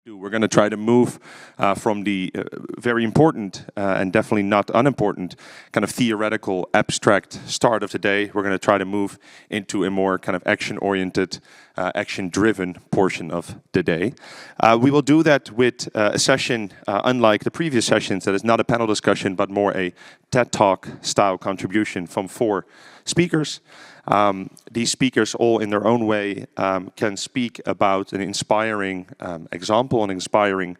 We're going to try to move from the very important and definitely not unimportant kind of theoretical, abstract start of the day. We're going to try to move into a more kind of action-oriented, action-driven portion of the day. We will do that with a session, unlike the previous sessions, that is not a panel discussion, but more a TED Talk style contribution from 4 speakers. These speakers, all in their own way, can speak about an inspiring example, an inspiring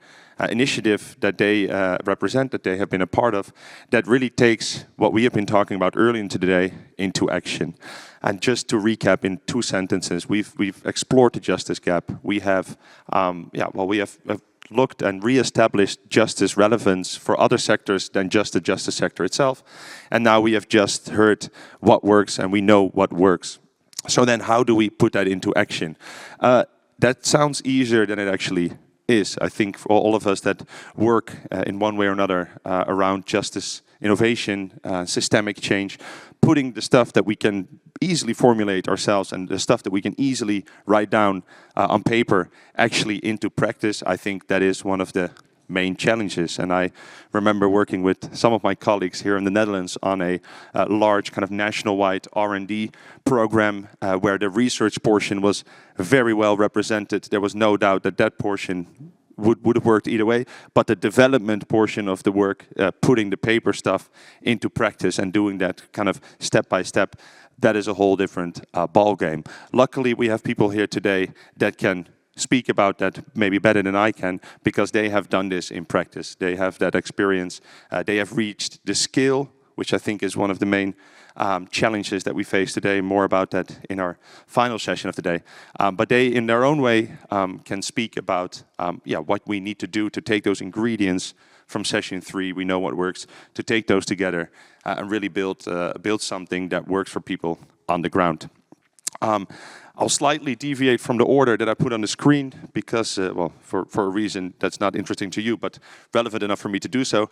initiative that they represent, that they have been a part of, that really takes what we have been talking about early into the day into action. And just to recap in 2 sentences, we've explored the justice gap. We have, we have looked and re-established justice relevance for other sectors than just the justice sector itself. And now we have just heard what works and we know what works. So then how do we put that into action? That sounds easier than it actually is. I think for all of us that work in one way or another around justice, innovation, systemic change, putting the stuff that we can easily formulate ourselves and the stuff that we can easily write down on paper actually into practice, I think that is one of the main challenges. And I remember working with some of my colleagues here in the Netherlands on a large kind of national-wide R&D program where the research portion was very well represented. There was no doubt that that portion would have worked either way, but the development portion of the work, putting the paper stuff into practice and doing that kind of step by step, that is a whole different ball game. Luckily, we have people here today that can speak about that maybe better than I can, because they have done this in practice. They have that experience. They have reached the scale, which I think is one of the main challenges that we face today. More about that in our final session of the day. But they, in their own way, can speak about what we need to do to take those ingredients from session 3, we know what works, to take those together and really build something that works for people on the ground. I'll slightly deviate from the order that I put on the screen because, for a reason that's not interesting to you, but relevant enough for me to do so.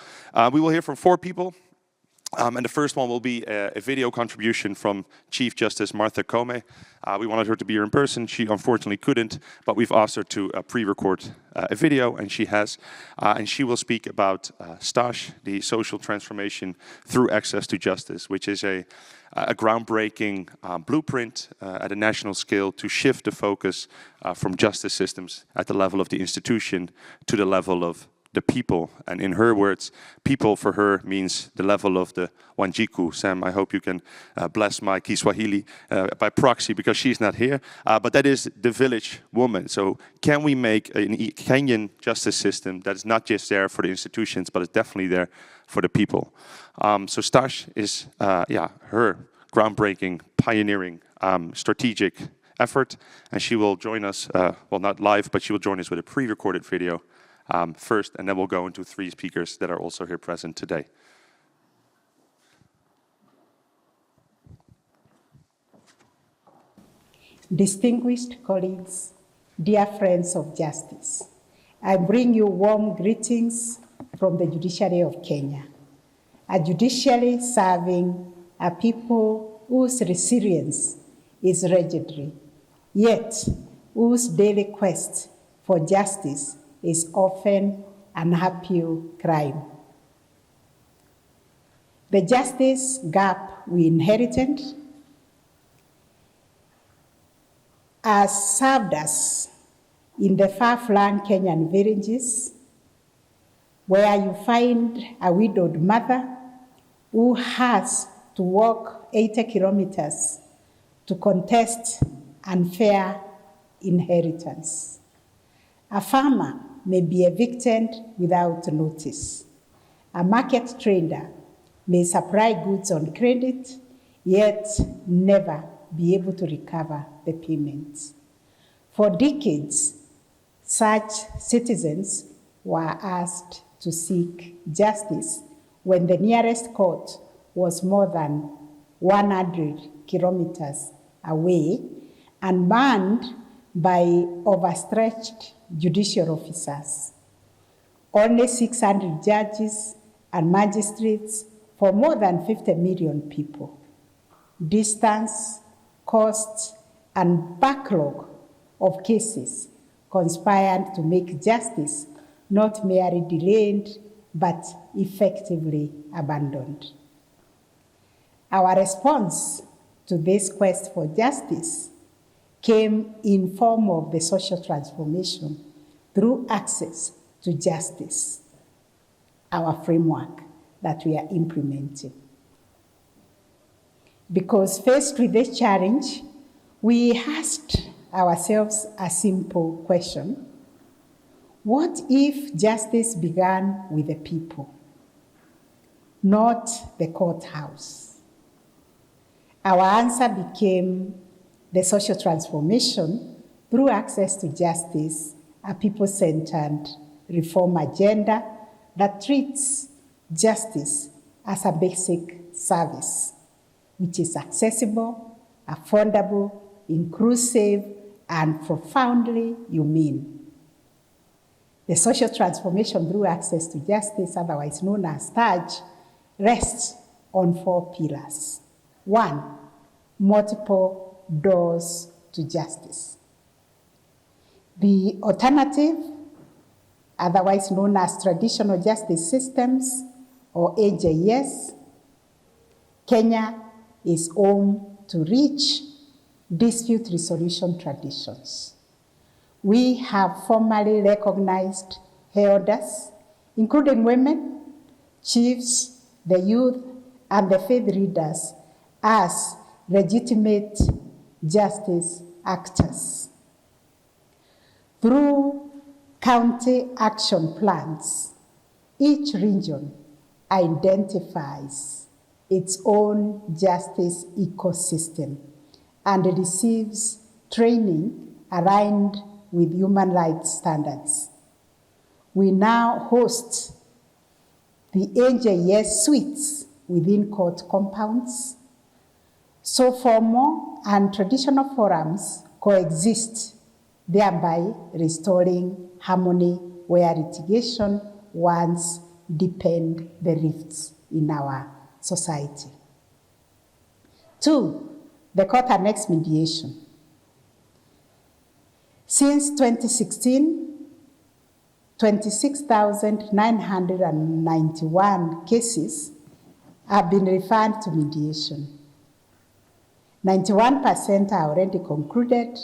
We will hear from 4 people. And the first one will be a video contribution from Chief Justice Martha Koome. We wanted her to be here in person. She unfortunately couldn't, but we've asked her to pre-record a video, and she has. And she will speak about Stych, the social transformation through access to justice, which is a groundbreaking blueprint at a national scale to shift the focus from justice systems at the level of the institution to the level of the people. And in her words, people for her means the level of the Wanjiku. Sam, I hope you can bless my Kiswahili by proxy because she's not here. But that is the village woman. So can we make a Kenyan justice system that is not just there for the institutions, but is definitely there for the people? So Stych is her groundbreaking, pioneering, strategic effort. And she will join us, not live, but she will join us with a pre-recorded video first, and then we'll go into 3 speakers that are also here present today. Distinguished colleagues, dear friends of justice, I bring you warm greetings from the judiciary of Kenya, a judiciary serving a people whose resilience is legendary, yet whose daily quest for justice is often an uphill climb. The justice gap we inherited has served us in the far-flung Kenyan villages, where you find a widowed mother who has to walk 80 kilometers to contest unfair inheritance. A farmer may be evicted without notice. A market trader may supply goods on credit, yet never be able to recover the payments. For decades, such citizens were asked to seek justice when the nearest court was more than 100 kilometers away and manned by overstretched judicial officers. Only 600 judges and magistrates for more than 50 million people. Distance, costs, and backlog of cases conspired to make justice not merely delayed, but effectively abandoned. Our response to this quest for justice came in form of the social transformation through access to justice, our framework that we are implementing. Because faced with this challenge, we asked ourselves a simple question: what if justice began with the people, not the courthouse? Our answer became the social transformation through access to justice, a people-centered reform agenda that treats justice as a basic service, which is accessible, affordable, inclusive, and profoundly humane. The social transformation through access to justice, otherwise known as Stych, rests on 4 pillars. 1, multiple doors to justice. The alternative, otherwise known as traditional justice systems, or AJS, Kenya is home to rich dispute resolution traditions. We have formally recognized elders, including women, chiefs, the youth, and the faith leaders, as legitimate justice actors. Through county action plans, each region identifies its own justice ecosystem and receives training aligned with human rights standards. We now host the AJS suites within court compounds, so formal and traditional forums coexist, thereby restoring harmony where litigation once deepened the rifts in our society. 2, the court annexed mediation. Since 2016, 26,991 cases have been referred to mediation. 91% are already concluded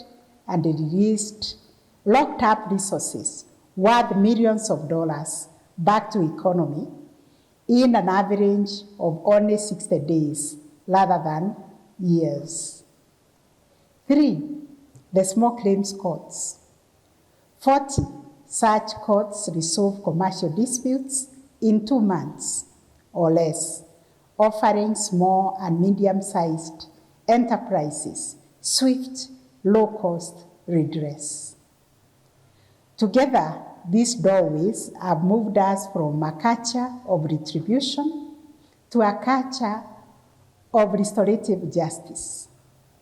and released locked up resources worth millions of dollars back to economy in an average of only 60 days rather than years. 3, the small claims courts. 40 such courts resolve commercial disputes in 2 months or less, offering small and medium-sized enterprises swift, low-cost redress. Together, these doorways have moved us from a culture of retribution to a culture of restorative justice,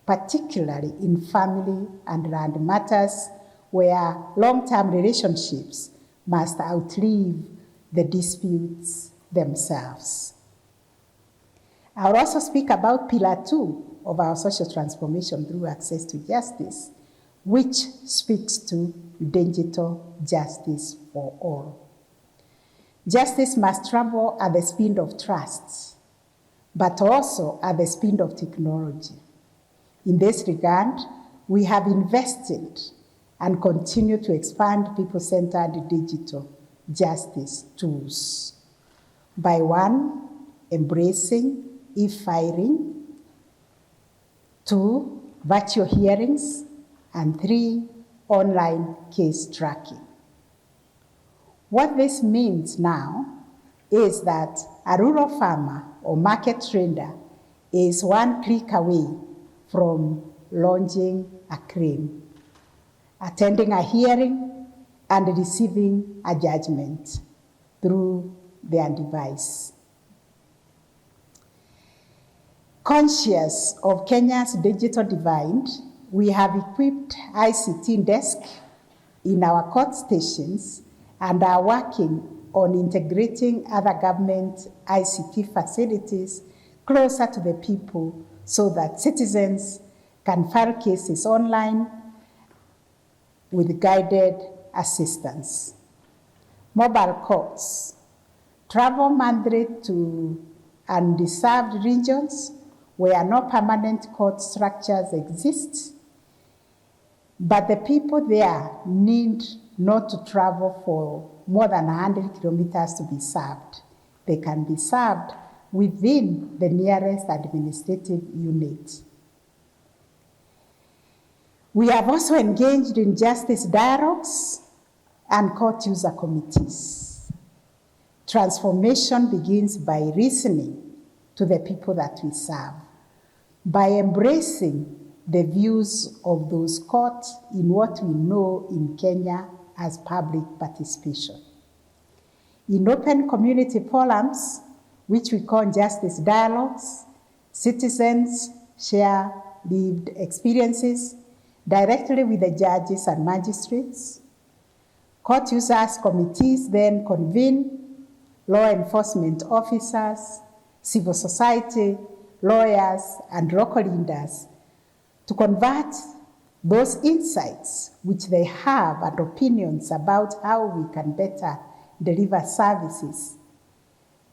particularly in family and land matters where long-term relationships must outlive the disputes themselves. I'll also speak about Pillar 2 of our social transformation through access to justice, which speaks to digital justice for all. Justice must travel at the speed of trust, but also at the speed of technology. In this regard, we have invested and continue to expand people-centered digital justice tools. By 1, embracing e-filing, 2, virtual hearings, and 3, online case tracking. What this means now is that a rural farmer or market trader is 1 click away from launching a claim, attending a hearing, and receiving a judgment through their device. Conscious of Kenya's digital divide, we have equipped ICT desks in our court stations and are working on integrating other government ICT facilities closer to the people so that citizens can file cases online with guided assistance. Mobile courts. Travel monthly to undeserved regions where no permanent court structures exist, but the people there need not to travel for more than 100 kilometers to be served. They can be served within the nearest administrative unit. We have also engaged in justice dialogues and court user committees. Transformation begins by listening to the people that we serve, by embracing the views of those caught in what we know in Kenya as public participation. In open community forums, which we call justice dialogues, citizens share lived experiences directly with the judges and magistrates. Court users committees then convene law enforcement officers, civil society, lawyers, and local leaders to convert those insights which they have and opinions about how we can better deliver services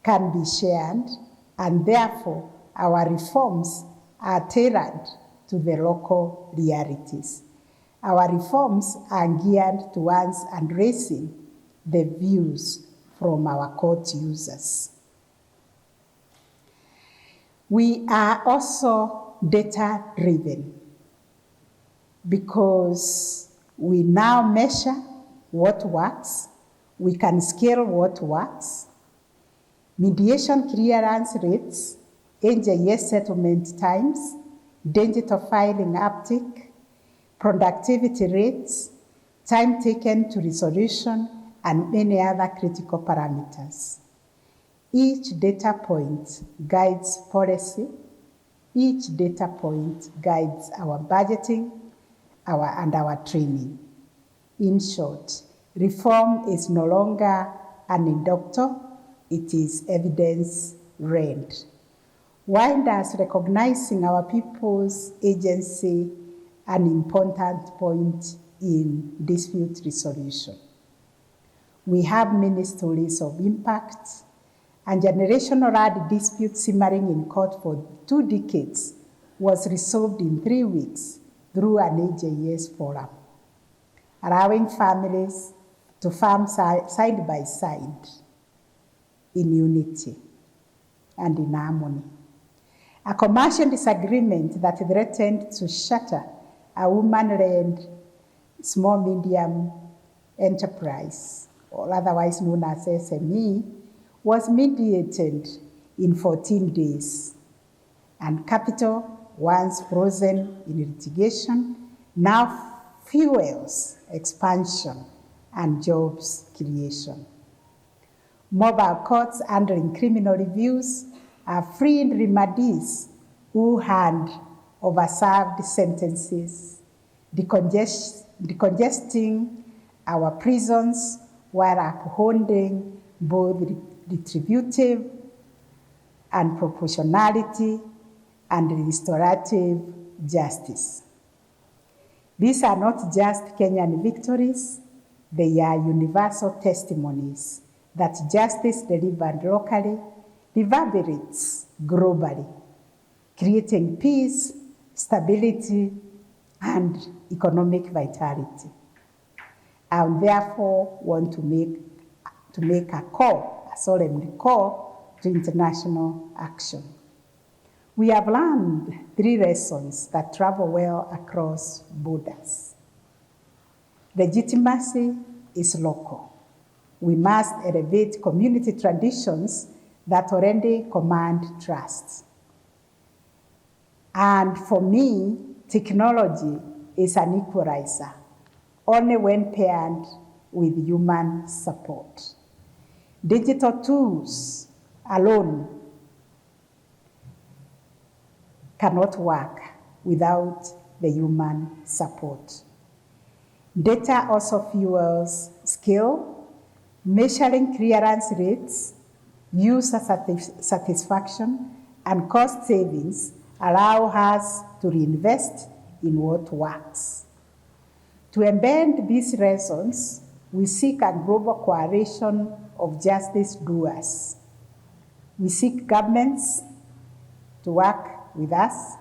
can be shared, and therefore our reforms are tailored to the local realities. Our reforms are geared towards addressing the views from our court users. We are also data-driven because we now measure what works, we can scale what works. Mediation clearance rates, NJS settlement times, digital filing uptake, productivity rates, time taken to resolution, and many other critical parameters. Each data point guides policy. Each data point guides our budgeting and our training. In short, reform is no longer an indoctor, it is evidence-led. Why does recognizing our people's agency an important point in dispute resolution? We have many stories of impact, and generational dispute simmering in court for 2 decades was resolved in 3 weeks through an AJS forum, allowing families to farm side by side in unity and in harmony. A commercial disagreement that threatened to shatter a woman-led small-medium enterprise, or otherwise known as SME, was mediated in 14 days, and capital, once frozen in litigation, now fuels expansion and jobs creation. Mobile courts handling criminal reviews are freeing remedies who hand overserved sentences, decongesting our prisons while upholding both retributive and proportionality and restorative justice. These are not just Kenyan victories, they are universal testimonies that justice delivered locally reverberates globally, creating peace, stability, and economic vitality. I therefore want to make a solemn call to international action. We have learned 3 lessons that travel well across borders. Legitimacy is local. We must elevate community traditions that already command trust. And for me, technology is an equalizer, only when paired with human support. Digital tools alone cannot work without the human support. Data also fuels skill, measuring clearance rates, user satisfaction, and cost savings allow us to reinvest in what works. To embed these lessons, we seek a global coalition of justice doers. We seek governments to work with us.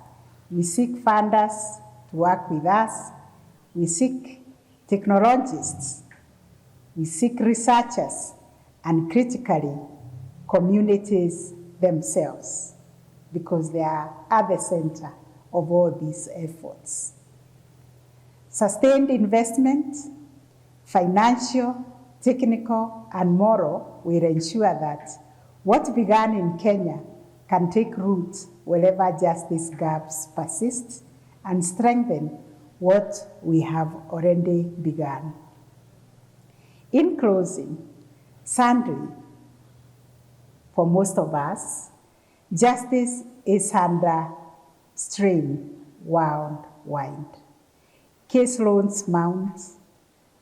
We seek funders to work with us. We seek technologists. We seek researchers, and critically, communities themselves, because they are at the center of all these efforts. Sustained investment, financial, technical, and moral will ensure that what began in Kenya can take root wherever justice gaps persist and strengthen what we have already begun. In closing, sadly, for most of us, justice is under strain worldwide. Case loads mount,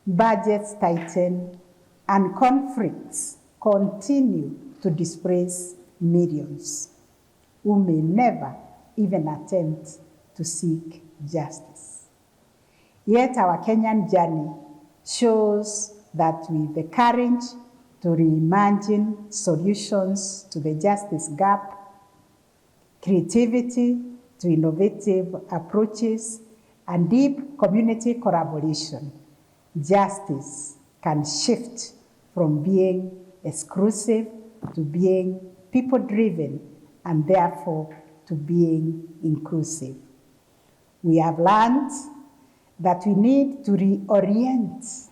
budgets tighten, and conflicts continue to displace millions who may never even attempt to seek justice. Yet our Kenyan journey shows that with the courage to reimagine solutions to the justice gap, creativity to innovative approaches, and deep community collaboration, justice can shift from being exclusive to being people-driven, and therefore to being inclusive. We have learned that we need to reorient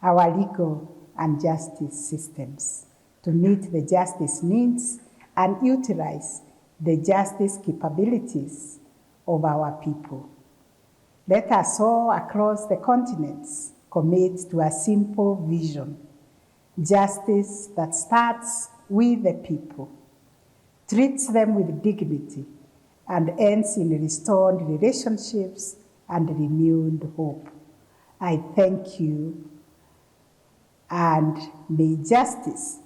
our legal and justice systems to meet the justice needs and utilize the justice capabilities of our people. Let us all across the continents commit to a simple vision: justice that starts with the people, treats them with dignity, and ends in restored relationships and renewed hope. I thank you, and may justice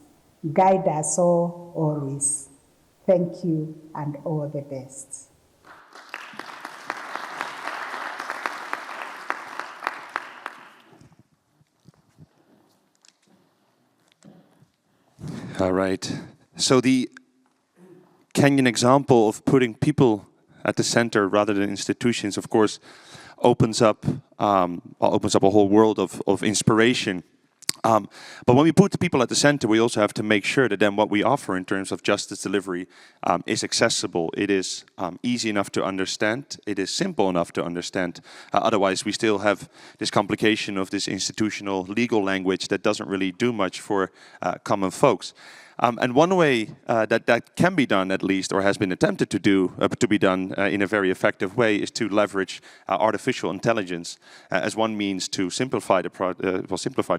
guide us all always. Thank you, and all the best. All right. So the Kenyan example of putting people at the center rather than institutions, of course, opens up a whole world of inspiration. But when we put the people at the center, we also have to make sure that then what we offer in terms of justice delivery is accessible. It is easy enough to understand. It is simple enough to understand. Otherwise, we still have this complication of this institutional legal language that doesn't really do much for common folks. And one way that can be done, at least, or has been attempted to be done in a very effective way, is to leverage artificial intelligence as one means to simplify the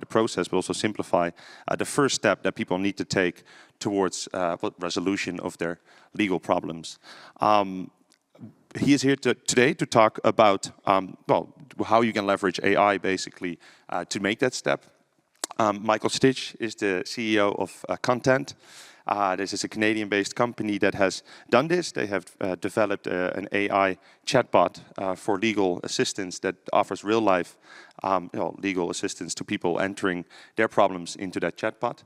process, but also simplify the first step that people need to take towards resolution of their legal problems. He is here today to talk about how you can leverage AI basically to make that step. Michael Stych is the CEO of Content. This is a Canadian-based company that has done this. They have developed an AI chatbot for legal assistance that offers real-life legal assistance to people entering their problems into that chatbot.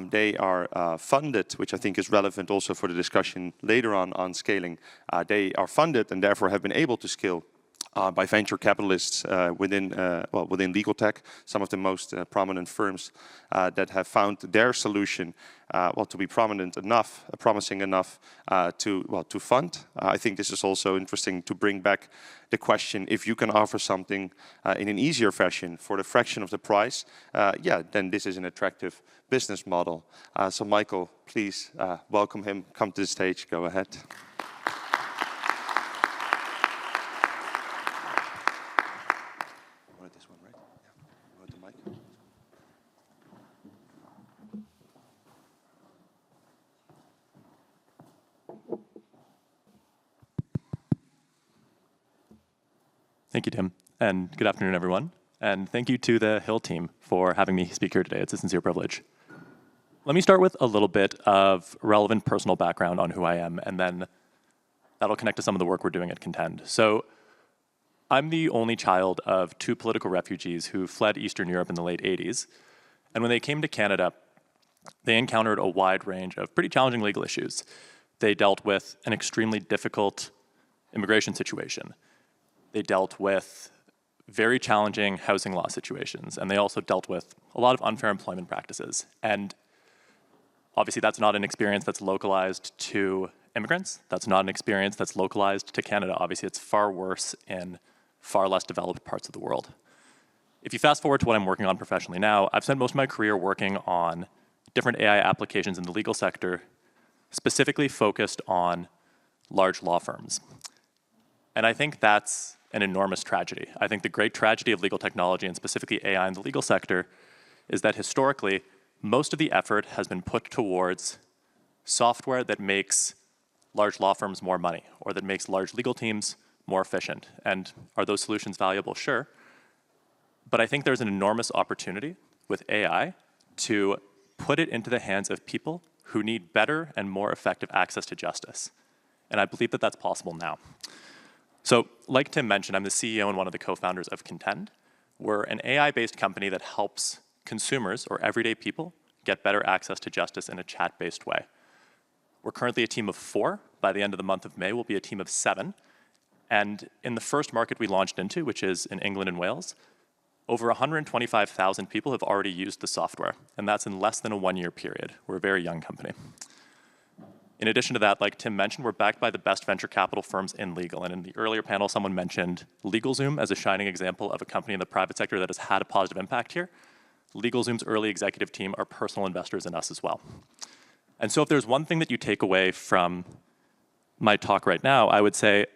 They are funded, which I think is relevant also for the discussion later on scaling. They are funded and therefore have been able to scale by venture capitalists within legal tech, some of the most prominent firms that have found their solution to be promising enough to fund. I think this is also interesting to bring back the question: if you can offer something in an easier fashion for the fraction of the price, then this is an attractive business model. So Michael, please welcome him. Come to the stage. Go ahead. Thank you, Tim, and good afternoon, everyone. And thank you to the Hill team for having me speak here today. It's a sincere privilege. Let me start with a little bit of relevant personal background on who I am, and then that'll connect to some of the work we're doing at Contend. So I'm the only child of two political refugees who fled Eastern Europe in the late 80s. And when they came to Canada, they encountered a wide range of pretty challenging legal issues. They dealt with an extremely difficult immigration situation. They dealt with very challenging housing law situations, and they also dealt with a lot of unfair employment practices. And obviously that's not an experience that's localized to immigrants. That's not an experience that's localized to Canada. Obviously it's far worse in far less developed parts of the world. If you fast forward to what I'm working on professionally now, I've spent most of my career working on different AI applications in the legal sector, specifically focused on large law firms. And I think that's an enormous tragedy. I think the great tragedy of legal technology, and specifically AI in the legal sector, is that historically, most of the effort has been put towards software that makes large law firms more money, or that makes large legal teams more efficient. And are those solutions valuable? Sure. But I think there's an enormous opportunity with AI to put it into the hands of people who need better and more effective access to justice. And I believe that that's possible now. So, like Tim mentioned, I'm the CEO and one of the co-founders of Contend. We're an AI-based company that helps consumers or everyday people get better access to justice in a chat-based way. We're currently a team of 4. By the end of the month of May, we'll be a team of 7. And in the first market we launched into, which is in England and Wales, over 125,000 people have already used the software, and that's in less than a 1-year period. We're a very young company. In addition to that, like Tim mentioned, we're backed by the best venture capital firms in legal. And in the earlier panel, someone mentioned LegalZoom as a shining example of a company in the private sector that has had a positive impact here. LegalZoom's early executive team are personal investors in us as well. And so if there's one thing that you take away from my talk right now, I would say,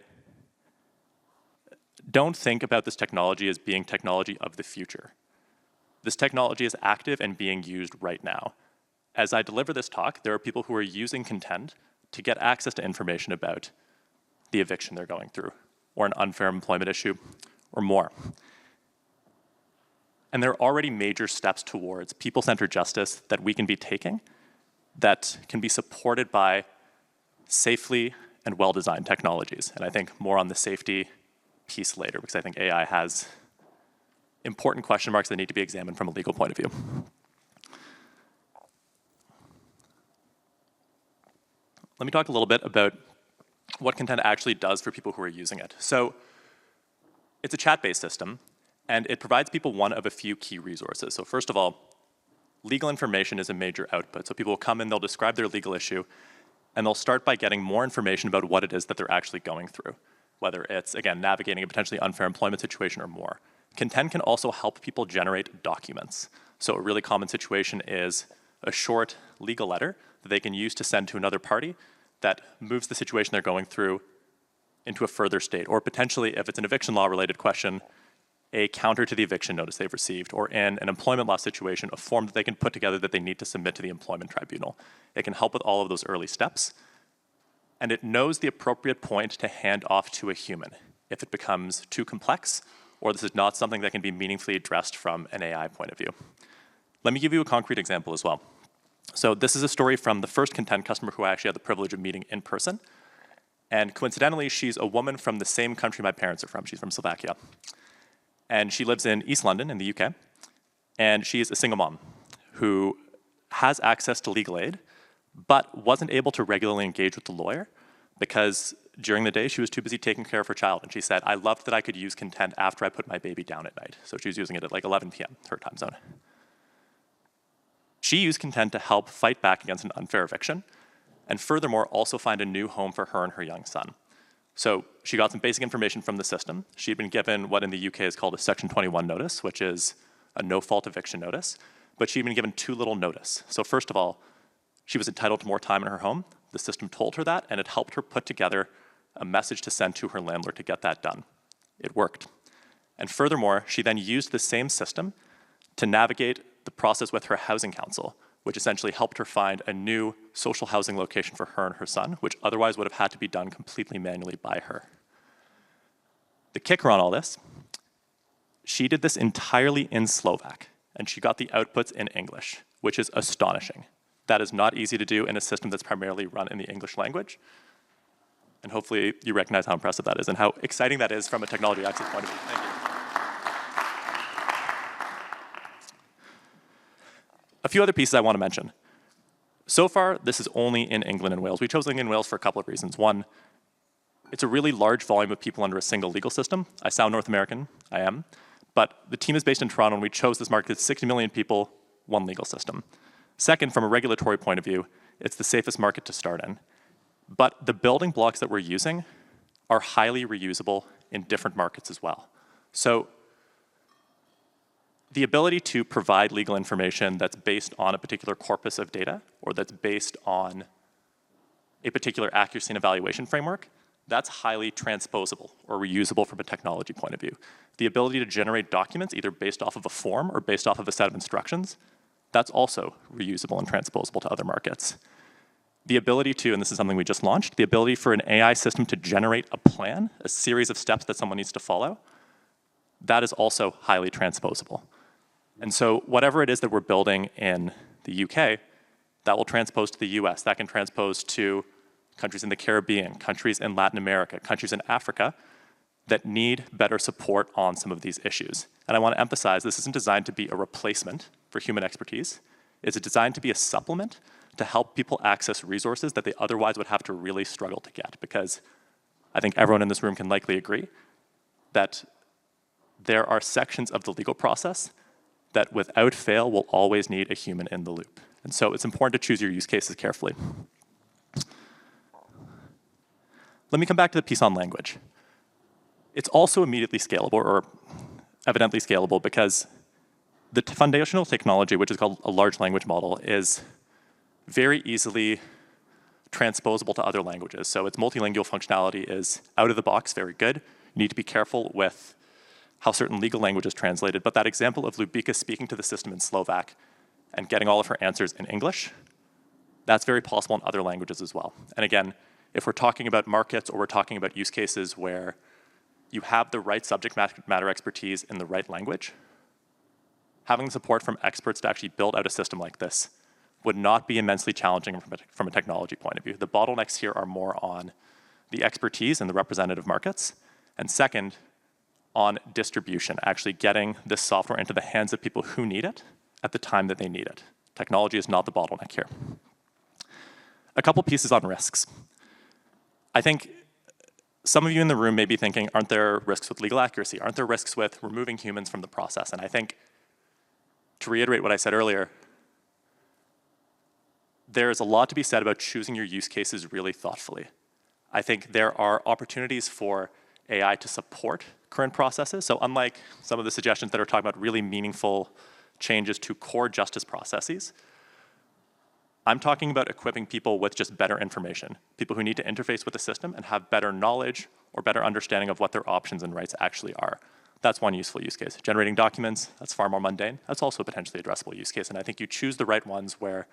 don't think about this technology as being technology of the future. This technology is active and being used right now. As I deliver this talk, there are people who are using Contend to get access to information about the eviction they're going through, or an unfair employment issue, or more. And there are already major steps towards people-centered justice that we can be taking that can be supported by safely and well-designed technologies. And I think more on the safety piece later, because I think AI has important question marks that need to be examined from a legal point of view. Let me talk a little bit about what Contend actually does for people who are using it. So it's a chat-based system, and it provides people one of a few key resources. So first of all, legal information is a major output. So people will come in, they'll describe their legal issue, and they'll start by getting more information about what it is that they're actually going through, whether it's, again, navigating a potentially unfair employment situation or more. Contend can also help people generate documents. So a really common situation is a short legal letter that they can use to send to another party that moves the situation they're going through into a further state, or potentially, if it's an eviction law related question, a counter to the eviction notice they've received, or in an employment law situation, a form that they can put together that they need to submit to the employment tribunal. It can help with all of those early steps, and it knows the appropriate point to hand off to a human if it becomes too complex, or this is not something that can be meaningfully addressed from an AI point of view. Let me give you a concrete example as well. So this is a story from the first Contend customer who I actually had the privilege of meeting in person. And coincidentally, she's a woman from the same country my parents are from. She's from Slovakia. And she lives in East London in the UK. And she's a single mom who has access to legal aid, but wasn't able to regularly engage with the lawyer because during the day she was too busy taking care of her child. And she said, I loved that I could use Contend after I put my baby down at night. So she was using it at like 11 p.m., her time zone. She used Contend to help fight back against an unfair eviction, and furthermore, also find a new home for her and her young son. So she got some basic information from the system. She'd been given what in the UK is called a Section 21 notice, which is a no-fault eviction notice, but she'd been given too little notice. So first of all, she was entitled to more time in her home. The system told her that, and it helped her put together a message to send to her landlord to get that done. It worked. And furthermore, she then used the same system to navigate the process with her housing council, which essentially helped her find a new social housing location for her and her son, which otherwise would have had to be done completely manually by her. The kicker on all this, she did this entirely in Slovak, and she got the outputs in English, which is astonishing. That is not easy to do in a system that's primarily run in the English language. And hopefully you recognize how impressive that is and how exciting that is from a technology access point of view. Thank you. A few other pieces I want to mention. So far, this is only in England and Wales. We chose England and Wales for a couple of reasons. One, it's a really large volume of people under a single legal system. I sound North American, I am. But the team is based in Toronto, and we chose this market. It's 60 million people, one legal system. Second, from a regulatory point of view, it's the safest market to start in. But the building blocks that we're using are highly reusable in different markets as well. So the ability to provide legal information that's based on a particular corpus of data, or that's based on a particular accuracy and evaluation framework, that's highly transposable or reusable from a technology point of view. The ability to generate documents either based off of a form or based off of a set of instructions, that's also reusable and transposable to other markets. The ability to, and this is something we just launched, the ability for an AI system to generate a plan, a series of steps that someone needs to follow, that is also highly transposable. And so whatever it is that we're building in the UK, that will transpose to the US, that can transpose to countries in the Caribbean, countries in Latin America, countries in Africa that need better support on some of these issues. And I want to emphasize this isn't designed to be a replacement for human expertise. It's designed to be a supplement to help people access resources that they otherwise would have to really struggle to get, because I think everyone in this room can likely agree that there are sections of the legal process that without fail will always need a human in the loop. And so it's important to choose your use cases carefully. Let me come back to the piece on language. It's also immediately scalable, or evidently scalable, because the foundational technology, which is called a large language model, is very easily transposable to other languages. So its multilingual functionality is out of the box, very good. You need to be careful with how certain legal language is translated, but that example of Lubika speaking to the system in Slovak and getting all of her answers in English, that's very possible in other languages as well. And again, if we're talking about markets or we're talking about use cases where you have the right subject matter expertise in the right language, having support from experts to actually build out a system like this would not be immensely challenging from a technology point of view. The bottlenecks here are more on the expertise in the representative markets, and second, on distribution, actually getting this software into the hands of people who need it at the time that they need it. Technology is not the bottleneck here. A couple pieces on risks. I think some of you in the room may be thinking, aren't there risks with legal accuracy? Aren't there risks with removing humans from the process? And I think, to reiterate what I said earlier, there's a lot to be said about choosing your use cases really thoughtfully. I think there are opportunities for AI to support current processes. So unlike some of the suggestions that are talking about really meaningful changes to core justice processes, I'm talking about equipping people with just better information, people who need to interface with the system and have better knowledge or better understanding of what their options and rights actually are. That's one useful use case. Generating documents, that's far more mundane. That's also a potentially addressable use case. And I think you choose the right ones where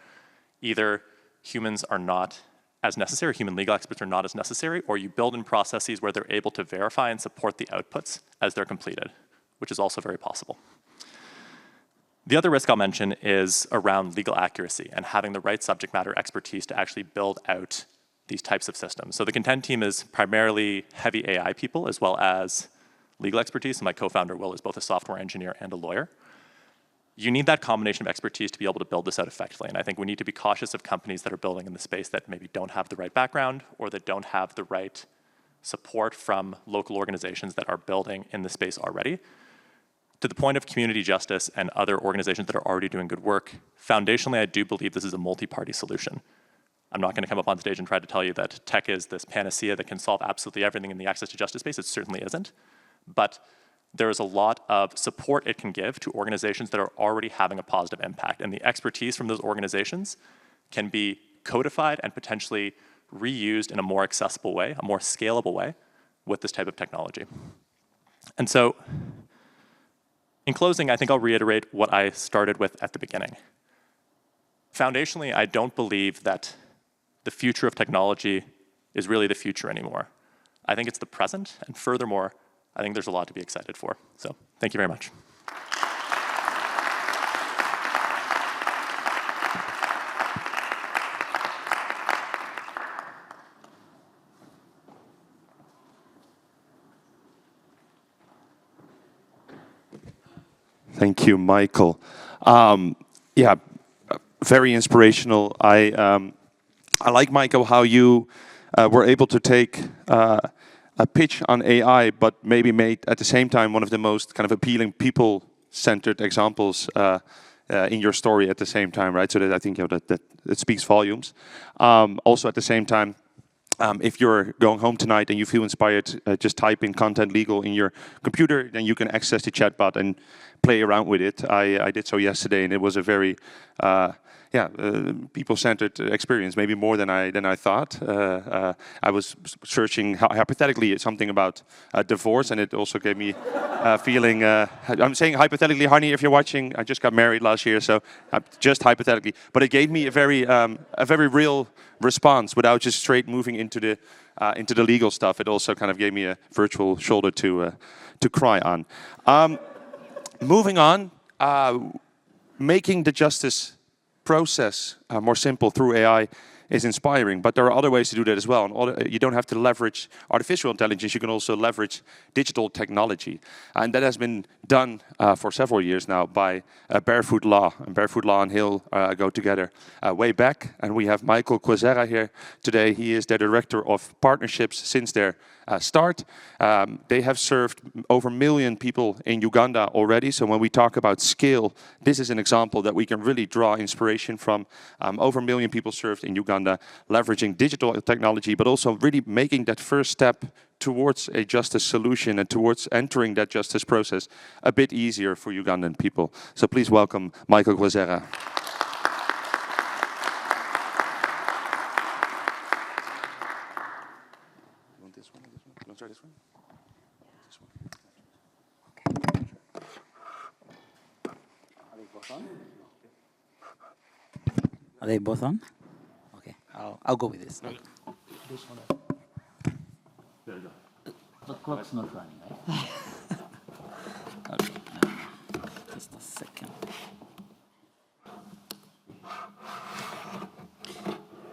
either humans are not as necessary, human legal experts are not as necessary, or you build in processes where they're able to verify and support the outputs as they're completed, which is also very possible. The other risk I'll mention is around legal accuracy and having the right subject matter expertise to actually build out these types of systems. So the Contend team is primarily heavy AI people as well as legal expertise. And my co-founder, Will, is both a software engineer and a lawyer. You need that combination of expertise to be able to build this out effectively. And I think we need to be cautious of companies that are building in the space that maybe don't have the right background or that don't have the right support from local organizations that are building in the space already. To the point of community justice and other organizations that are already doing good work, foundationally, I do believe this is a multi-party solution. I'm not going to come up on stage and try to tell you that tech is this panacea that can solve absolutely everything in the access to justice space. It certainly isn't. But there is a lot of support it can give to organizations that are already having a positive impact. And the expertise from those organizations can be codified and potentially reused in a more accessible way, a more scalable way with this type of technology. And so, in closing, I think I'll reiterate what I started with at the beginning. Foundationally, I don't believe that the future of technology is really the future anymore. I think it's the present, and furthermore, I think there's a lot to be excited for. So, thank you very much. Thank you, Michael. Yeah, very inspirational. I like, Michael, how you were able to take a pitch on AI, but maybe made at the same time one of the most kind of appealing people-centered examples in your story at the same time, right? So that I think that it speaks volumes. Also at the same time, if you're going home tonight and you feel inspired, just type in content legal in your computer, then you can access the chatbot and play around with it. I did so yesterday, and it was a very people-centered experience, maybe more than I thought. I was searching hypothetically something about divorce, and it also gave me a feeling. I'm saying hypothetically, honey, if you're watching, I just got married last year, so just hypothetically. But it gave me a very real response without just straight moving into the legal stuff. It also kind of gave me a virtual shoulder to cry on. Moving on, making the justice process more simple through AI is inspiring, but there are other ways to do that as well. And you don't have to leverage artificial intelligence, you can also leverage digital technology. And that has been done for several years now by Barefoot Law. And Barefoot Law and Hill go together way back. And we have Michael Kwizera here today. He is their Director of Partnerships since their start. They have served over 1 million people in Uganda already. So when we talk about scale, this is an example that we can really draw inspiration from. Over 1 million people served in Uganda, leveraging digital technology, but also really making that first step towards a justice solution and towards entering that justice process a bit easier for Ugandan people. So please welcome Michael Kwizera. Are they both on? Okay, I'll go with this. This one. There you go. The clock's not running, right? Okay, just a second.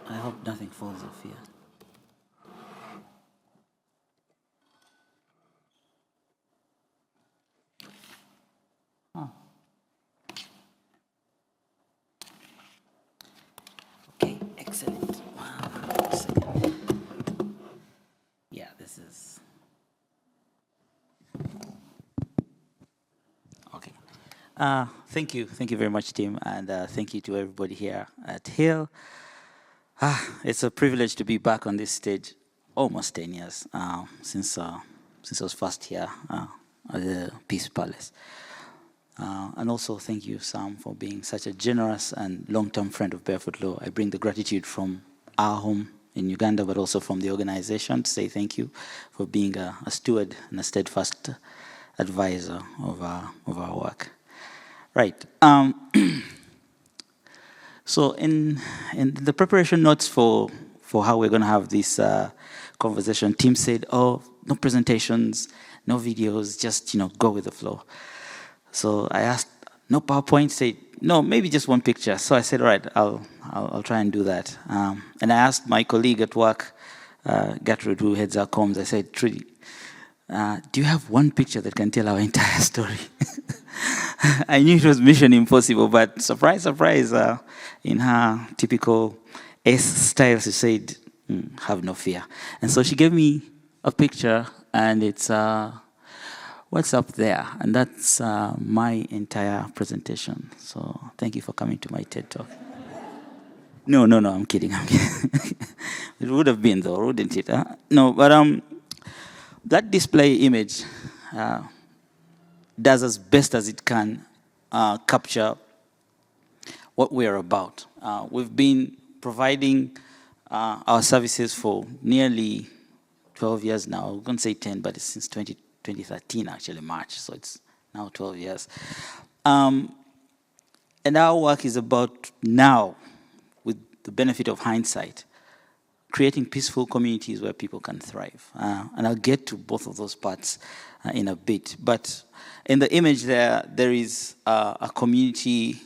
I hope nothing falls off here. Okay, excellent. Wow. Second. Yeah, this is okay. Thank you very much, Tim, and thank you to everybody here at Hill. It's a privilege to be back on this stage. Almost 10 years since I was first here at the Peace Palace. And also thank you, Sam, for being such a generous and long-term friend of Barefoot Law. I bring the gratitude from our home in Uganda, but also from the organization to say thank you for being a steward and a steadfast advisor of our work. Right. So in the preparation notes for how we're going to have this conversation, Tim said, oh, no presentations, no videos, just go with the flow. So I asked, no PowerPoint? Said, no, maybe just one picture. So I said, all right, I'll try and do that. And I asked my colleague at work, Gertrude, who heads our comms, I said, Trudy, do you have one picture that can tell our entire story? I knew it was mission impossible, but surprise, surprise, in her typical S style, she said, have no fear. And so she gave me a picture, and it's what's up there, and that's my entire presentation. So thank you for coming to my TED Talk. No, I'm kidding. It would have been though, wouldn't it? No, but that display image does as best as it can capture what we're about. We've been providing our services for nearly 12 years now. I wouldn't say 10, but it's since 2013, actually, March, so it's now 12 years. And our work is about now, with the benefit of hindsight, creating peaceful communities where people can thrive. And I'll get to both of those parts in a bit. But in the image there is a community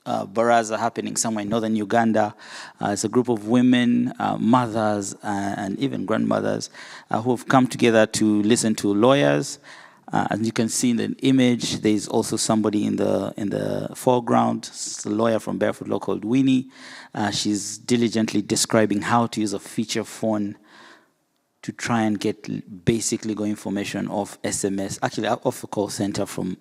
baraza happening somewhere in northern Uganda. It's a group of women, mothers, and even grandmothers who have come together to listen to lawyers As you can see in the image, there's also somebody in the foreground. It's a lawyer from Barefoot Law called Winnie. She's diligently describing how to use a feature phone to try and get basic legal information off SMS, actually off a call center from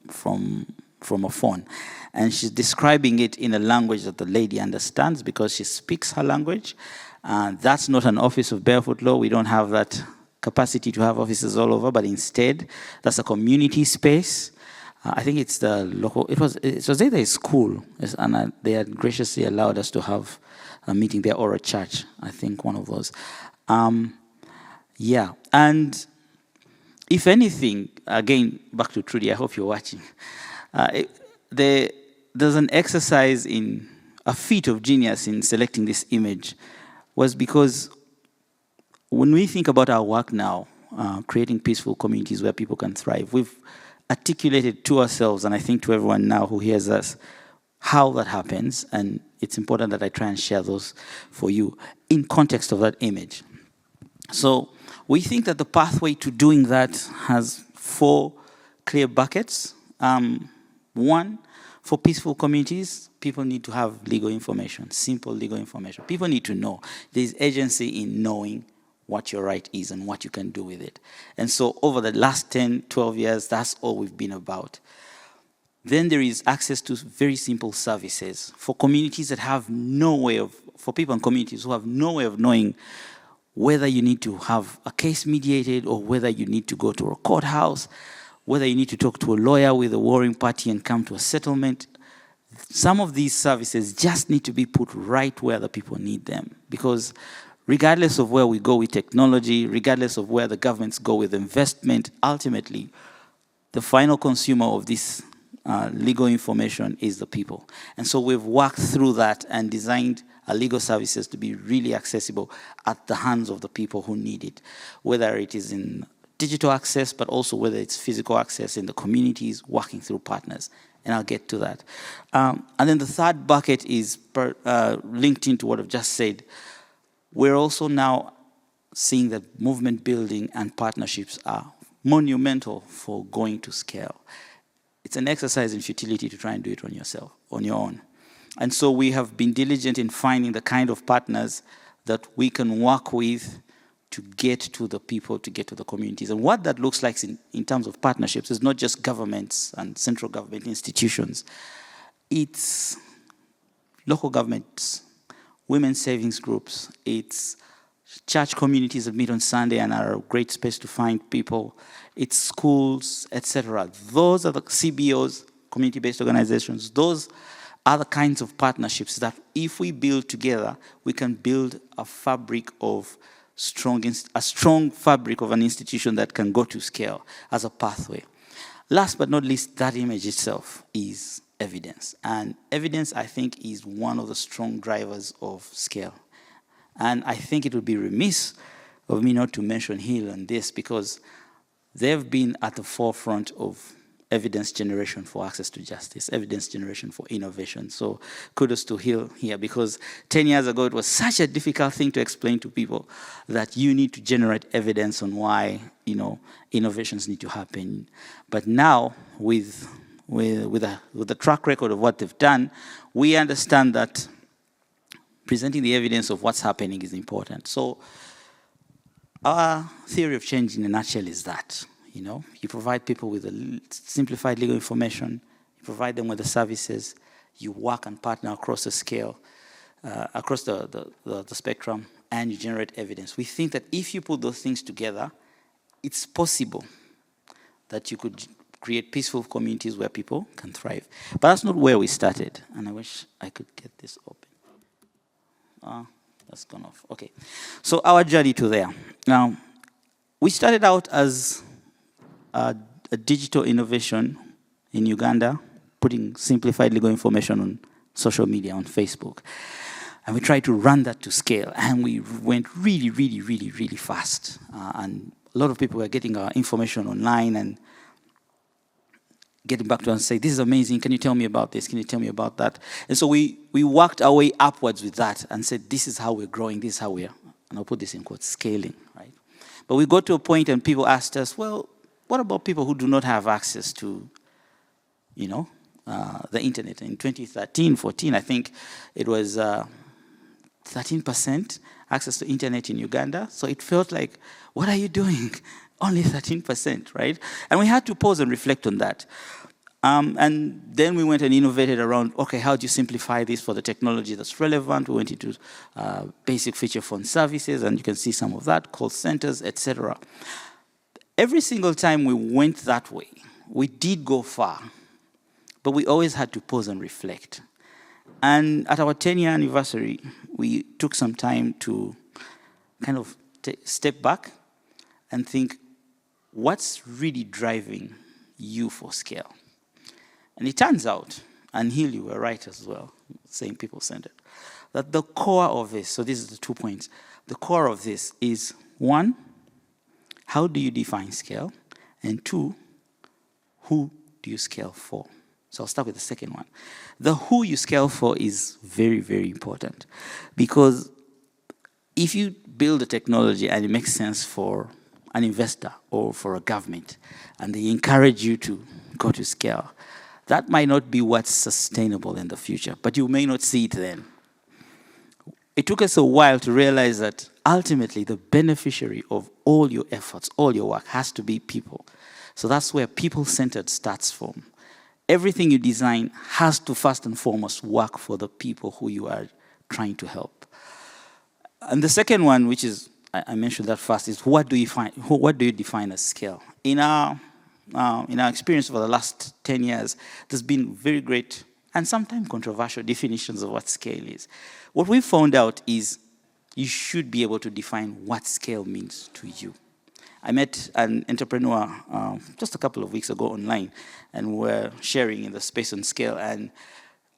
a phone. And she's describing it in a language that the lady understands because she speaks her language. That's not an office of Barefoot Law. We don't have that capacity to have offices all over, but instead, that's a community space. I think it's the local, it was either a school, and they had graciously allowed us to have a meeting there, or a church, I think one of those. Yeah, and if anything, again, back to Trudy, I hope you're watching. There's an exercise in a feat of genius in selecting this image, was because when we think about our work now, creating peaceful communities where people can thrive, we've articulated to ourselves, and I think to everyone now who hears us, how that happens, and it's important that I try and share those for you in context of that image. So we think that the pathway to doing that has 4 clear buckets. One, for peaceful communities, people need to have legal information, simple legal information. People need to know. There's agency in knowing what your right is and what you can do with it. And so over the last 10, 12 years, that's all we've been about. Then there is access to very simple services for communities that have no way of, for people and communities who have no way of knowing whether you need to have a case mediated or whether you need to go to a courthouse, whether you need to talk to a lawyer with a warring party and come to a settlement. Some of these services just need to be put right where the people need them, because regardless of where we go with technology, regardless of where the governments go with investment, ultimately, the final consumer of this legal information is the people. And so we've worked through that and designed our legal services to be really accessible at the hands of the people who need it, whether it is in digital access, but also whether it's physical access in the communities, working through partners. And I'll get to that. And then the third bucket is linked into what I've just said. We're also now seeing that movement building and partnerships are monumental for going to scale. It's an exercise in futility to try and do it on yourself, on your own. And so we have been diligent in finding the kind of partners that we can work with to get to the people, to get to the communities. And what that looks like in terms of partnerships is not just governments and central government institutions. It's local governments, women's savings groups, it's church communities that meet on Sunday and are a great space to find people, it's schools, etc. Those are the CBOs, community-based organizations. Those are the kinds of partnerships that if we build together, we can build a fabric of a strong fabric of an institution that can go to scale as a pathway. Last but not least, that image itself is evidence. And evidence, I think, is one of the strong drivers of scale. And I think it would be remiss of me not to mention Hill on this, because they've been at the forefront of evidence generation for access to justice, evidence generation for innovation. So kudos to Hill here, because 10 years ago, it was such a difficult thing to explain to people that you need to generate evidence on why, innovations need to happen. But now, with the track record of what they've done, we understand that presenting the evidence of what's happening is important. So our theory of change in a nutshell is that, you provide people with a simplified legal information, you provide them with the services, you work and partner across the scale, across the spectrum, and you generate evidence. We think that if you put those things together, it's possible that you could create peaceful communities where people can thrive. But that's not where we started, and I wish I could get this open. That's gone off. Okay. So our journey to there. Now, we started out as a digital innovation in Uganda, putting simplified legal information on social media, on Facebook. And we tried to run that to scale. And we went really, really, really, really fast. And a lot of people were getting our information online and getting back to us and say, this is amazing, can you tell me about this, can you tell me about that? And so we worked our way upwards with that and said, this is how we're growing, this is how we're, and I'll put this in quotes, scaling, right? But we got to a point and people asked us, well, what about people who do not have access to, the internet? In 2013, 14, I think it was 13% access to internet in Uganda. So it felt like, what are you doing? Only 13%, right? And we had to pause and reflect on that. And then we went and innovated around, okay, how do you simplify this for the technology that's relevant? We went into basic feature phone services, and you can see some of that, call centers, etc. Every single time we went that way, we did go far, but we always had to pause and reflect. And at our 10-year anniversary, we took some time to kind of step back and think, what's really driving you for scale? And it turns out, and Hill, you were right as well, saying people-centered, that the core of this, so this is the 2 points, the core of this is, 1, how do you define scale? And 2, who do you scale for? So I'll start with the second one. The who you scale for is very, very important, because if you build a technology and it makes sense for an investor or for a government, and they encourage you to go to scale, that might not be what's sustainable in the future, but you may not see it then. It took us a while to realize that ultimately the beneficiary of all your efforts, all your work, has to be people. So that's where people-centered starts from. Everything you design has to first and foremost work for the people who you are trying to help. And the second one, which is, I mentioned that first, is what do you define as scale? In our experience over the last 10 years, there's been very great and sometimes controversial definitions of what scale is. What we found out is you should be able to define what scale means to you. I met an entrepreneur just a couple of weeks ago online, and we were sharing in the space on scale, and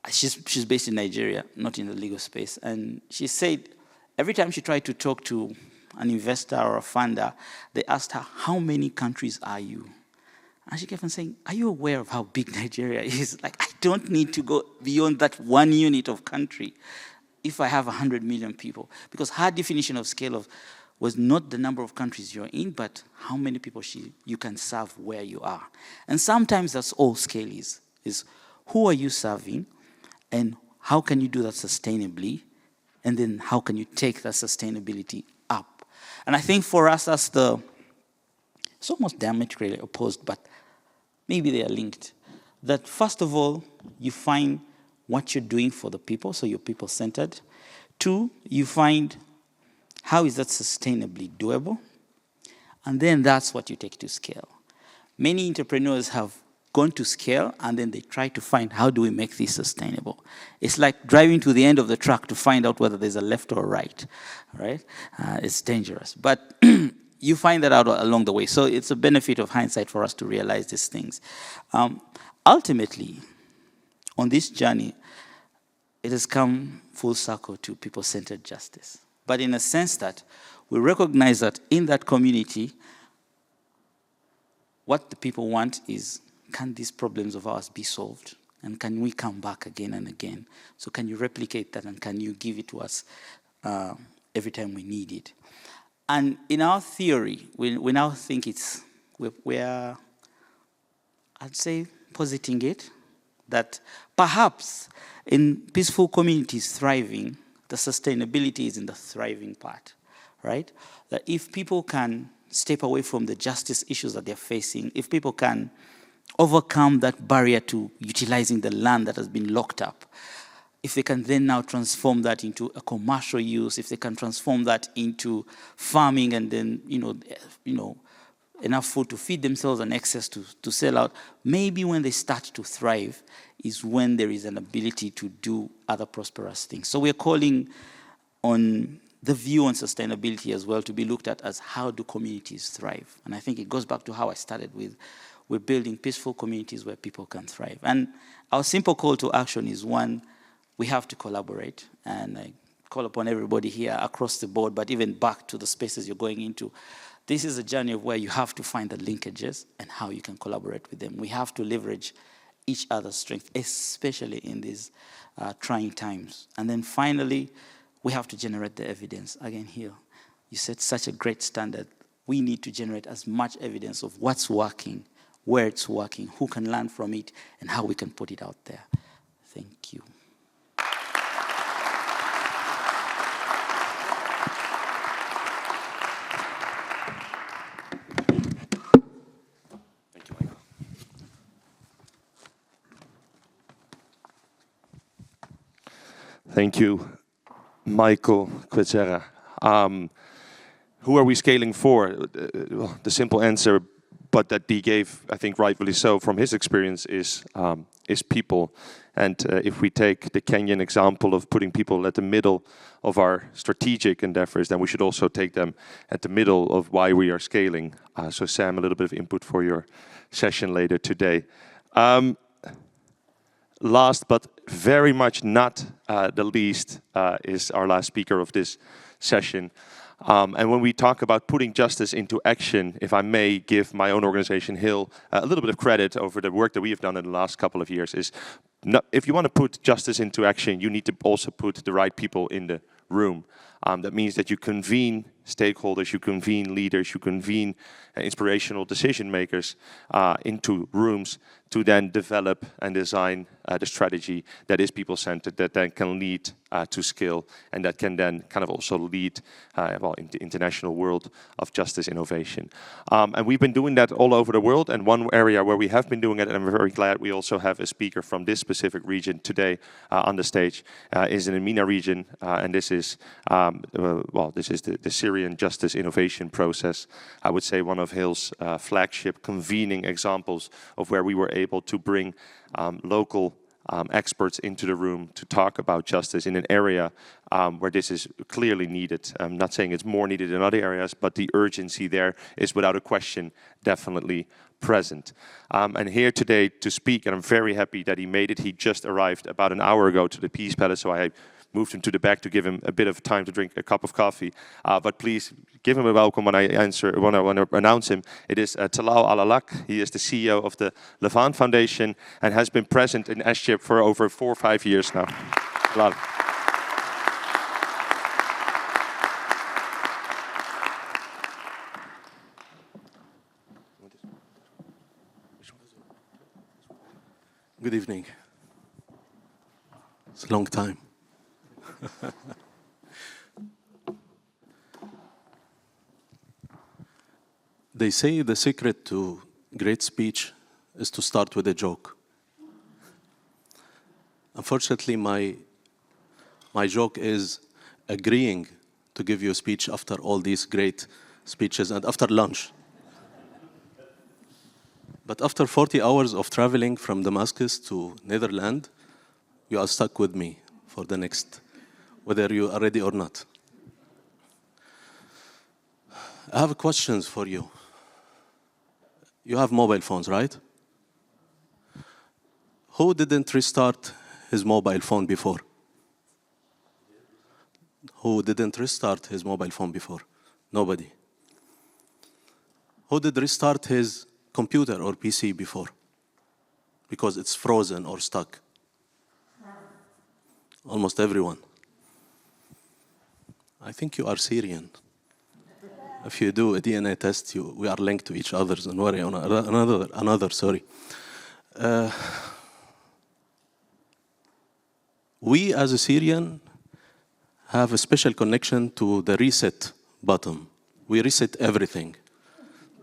she's based in Nigeria, not in the legal space, and she said every time she tried to talk to an investor or a funder, they asked her, how many countries are you? And she kept on saying, are you aware of how big Nigeria is? Like, I don't need to go beyond that 1 unit of country if I have 100 million people. Because her definition of scale was not the number of countries you're in, but how many people you can serve where you are. And sometimes that's all scale is who are you serving, and how can you do that sustainably, and then how can you take that sustainability up. And I think for us, it's almost diametrically opposed, but maybe they are linked. That first of all, you find what you're doing for the people, so you're people-centered. 2, you find how is that sustainably doable? And then that's what you take to scale. Many entrepreneurs have gone to scale, and then they try to find, how do we make this sustainable? It's like driving to the end of the track to find out whether there's a left or a right, right? It's dangerous. But you find that out along the way. So it's a benefit of hindsight for us to realize these things. Ultimately, on this journey, it has come full circle to people-centered justice. But in a sense that we recognize that in that community, what the people want is, can these problems of ours be solved? And can we come back again and again? So can you replicate that, and can you give it to us every time we need it? And in our theory, we now think we're, I'd say, positing it, that perhaps in peaceful communities thriving, the sustainability is in the thriving part, right? That if people can step away from the justice issues that they're facing, if people can overcome that barrier to utilizing the land that has been locked up, if they can then now transform that into a commercial use, if they can transform that into farming, and then enough food to feed themselves and access to sell out, maybe when they start to thrive is when there is an ability to do other prosperous things. So we're calling on the view on sustainability as well to be looked at as, how do communities thrive? And I think it goes back to how I started with, we're building peaceful communities where people can thrive. And our simple call to action is, 1, we have to collaborate. And I call upon everybody here across the board, but even back to the spaces you're going into. This is a journey of where you have to find the linkages and how you can collaborate with them. We have to leverage each other's strength, especially in these trying times. And then finally, we have to generate the evidence. Again, here, you set such a great standard. we need to generate as much evidence of what's working, where it's working, who can learn from it, and how we can put it out there. Thank you. Thank you, Michael. Thank you, Michael Kwizera. Who are we scaling for? Well, the simple answer, but that he gave, I think rightfully so, from his experience is people. And if we take the Kenyan example of putting people at the middle of our strategic endeavors, then we should also take them at the middle of why we are scaling. So Sam, a little bit of input for your session later today. Last but very much not the least is our last speaker of this session. And when we talk about putting justice into action, if I may give my own organization, HIL, a little bit of credit over the work that we have done in the last couple of years, is if you want to put justice into action, you need to also put the right people in the room. That means that you convene stakeholders, you convene leaders, you convene inspirational decision makers into rooms to then develop and design the strategy that is people-centered, that then can lead to skill, and that can then kind of also lead in the international world of justice innovation. And we've been doing that all over the world, and one area where we have been doing it, and I'm very glad we also have a speaker from this specific region today on the stage, is in the MENA region, and this is the Syrian Justice Innovation Process. I would say one of HIL's flagship convening examples of where we were able to bring local experts into the room to talk about justice in an area where this is clearly needed. I'm not saying it's more needed in other areas, but the urgency there is without a question definitely present. And here today to speak, and I'm very happy that he made it. He just arrived about an hour ago to the Peace Palace, so I moved him to the back to give him a bit of time to drink a cup of coffee. But please give him a welcome when I announce him. It is Talal Hallak. He is the CEO of the Levant Foundation and has been present in SCHIP for over 4 or 5 years now. Talal. Good evening. It's a long time. They say the secret to great speech is to start with a joke. Unfortunately, my joke is agreeing to give you a speech after all these great speeches and after lunch. But after 40 hours of traveling from Damascus to Netherlands, you are stuck with me for the next, whether you are ready or not. I have questions for you. You have mobile phones, right? Who didn't restart his mobile phone before? Who didn't restart his mobile phone before? Nobody. Who did restart his computer or PC before? Because it's frozen or stuck. Almost everyone. I think you are Syrian. If you do a DNA test, we are linked to each other. Don't worry, another. Sorry. We as a Syrian have a special connection to the reset button. We reset everything.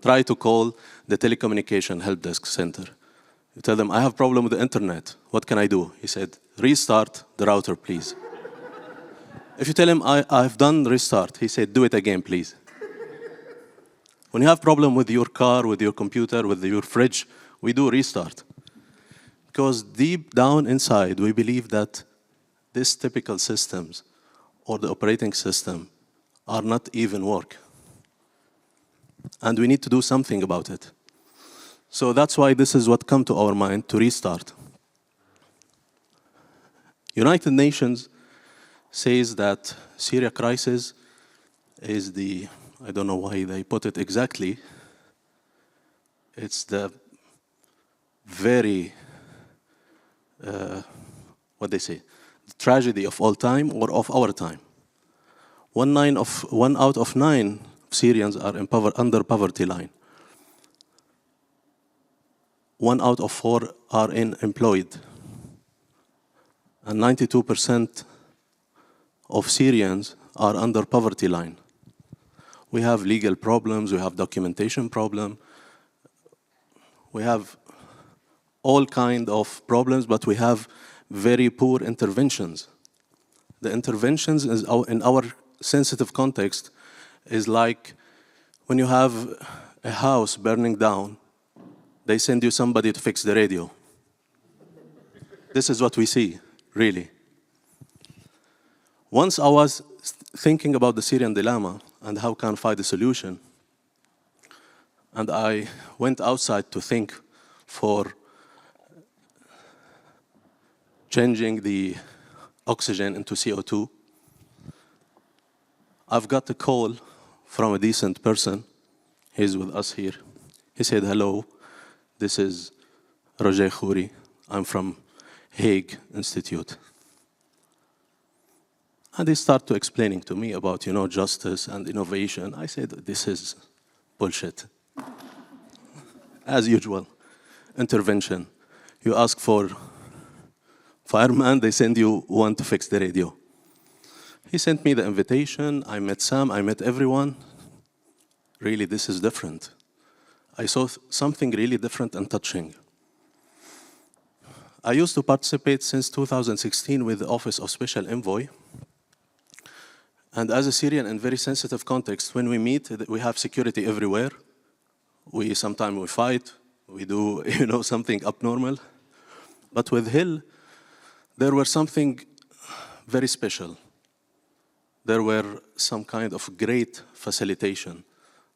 Try to call the telecommunication help desk center. You tell them, I have a problem with the internet. What can I do? He said, restart the router, please. If you tell him, I've done restart, he said, do it again, please. When you have problem with your car, with your computer, with your fridge, we do restart. Because deep down inside, we believe that these typical systems or the operating system are not even work. And we need to do something about it. So that's why this is what come to our mind, to restart. United Nations says that Syria crisis is the, I don't know why they put it exactly, it's the very, what they say, the tragedy of all time or of our time. 1 out of 9 Syrians are under poverty line. 1 out of 4 are unemployed. And 92% of Syrians are under poverty line. We have legal problems, we have documentation problem, we have all kind of problems, but we have very poor interventions. The interventions in our sensitive context is like when you have a house burning down, they send you somebody to fix the radio. This is what we see, really. Once I was thinking about the Syrian dilemma and how can I find a solution, and I went outside to think for changing the oxygen into CO2, I've got a call from a decent person. He's with us here. He said, hello, this is Roger Khouri. I'm from Hague Institute. And he started explaining to me about, justice and innovation. I said, this is bullshit. As usual, intervention. You ask for fireman, they send you one to fix the radio. He sent me the invitation. I met Sam, I met everyone. Really, this is different. I saw something really different and touching. I used to participate since 2016 with the Office of Special Envoy. And as a Syrian in very sensitive context, when we meet, we have security everywhere. Sometimes we fight, we do something abnormal. But with Hill, there was something very special. There were some kind of great facilitation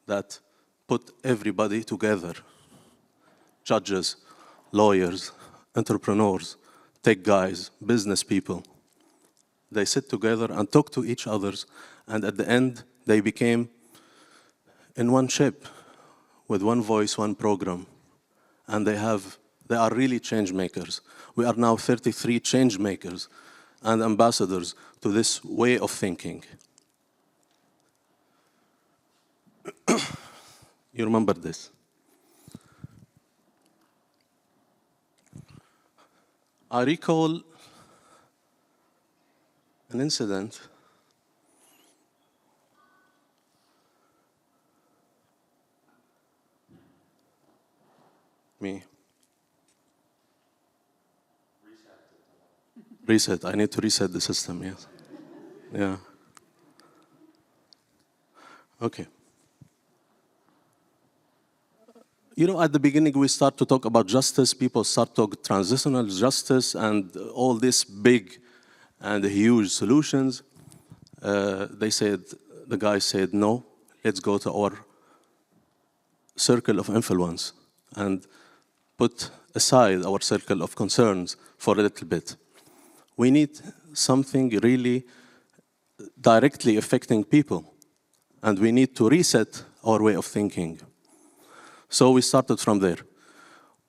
that put everybody together. Judges, lawyers, entrepreneurs, tech guys, business people. They sit together and talk to each other, and at the end, they became in one ship, with one voice, one program. And they are really change makers. We are now 33 change makers and ambassadors to this way of thinking. You remember this? I recall an incident Reset. I need to reset the system, yes. Yeah. Okay. At the beginning, we start to talk about justice. People start to talk transitional justice and all these big and huge solutions. The guy said, no, let's go to our circle of influence and put aside our circle of concerns for a little bit. We need something really directly affecting people, and we need to reset our way of thinking. So we started from there.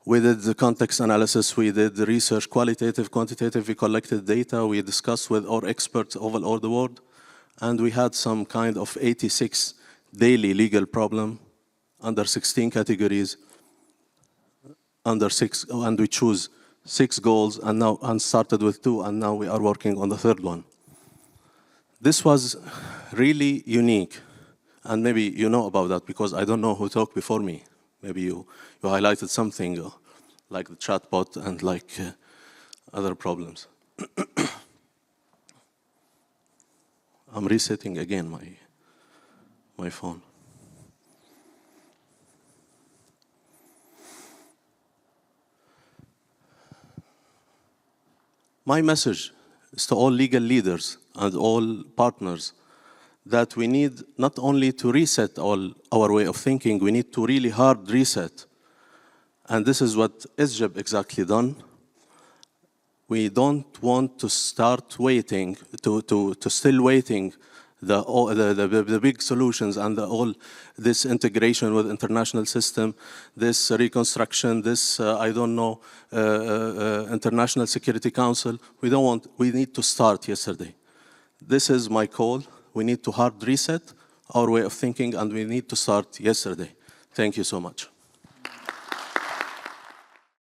We did the context analysis, we did the research, qualitative, quantitative, we collected data, we discussed with our experts all the world, and we had some kind of 86 daily legal problem under 16 categories, and we choose 6 goals, and started with 2, and now we are working on the 3rd one. This was really unique, and maybe you know about that because I don't know who talked before me. Maybe you highlighted something like the chatbot and like other problems. I'm resetting again my phone. My message is to all legal leaders and all partners that we need not only to reset our way of thinking, we need to really hard reset. And this is what SGEP exactly done. We don't want to start waiting, to still waiting the big solutions and all this integration with international system, this reconstruction, this, International Security Council. We need to start yesterday. This is my call. We need to hard reset our way of thinking, and we need to start yesterday. Thank you so much.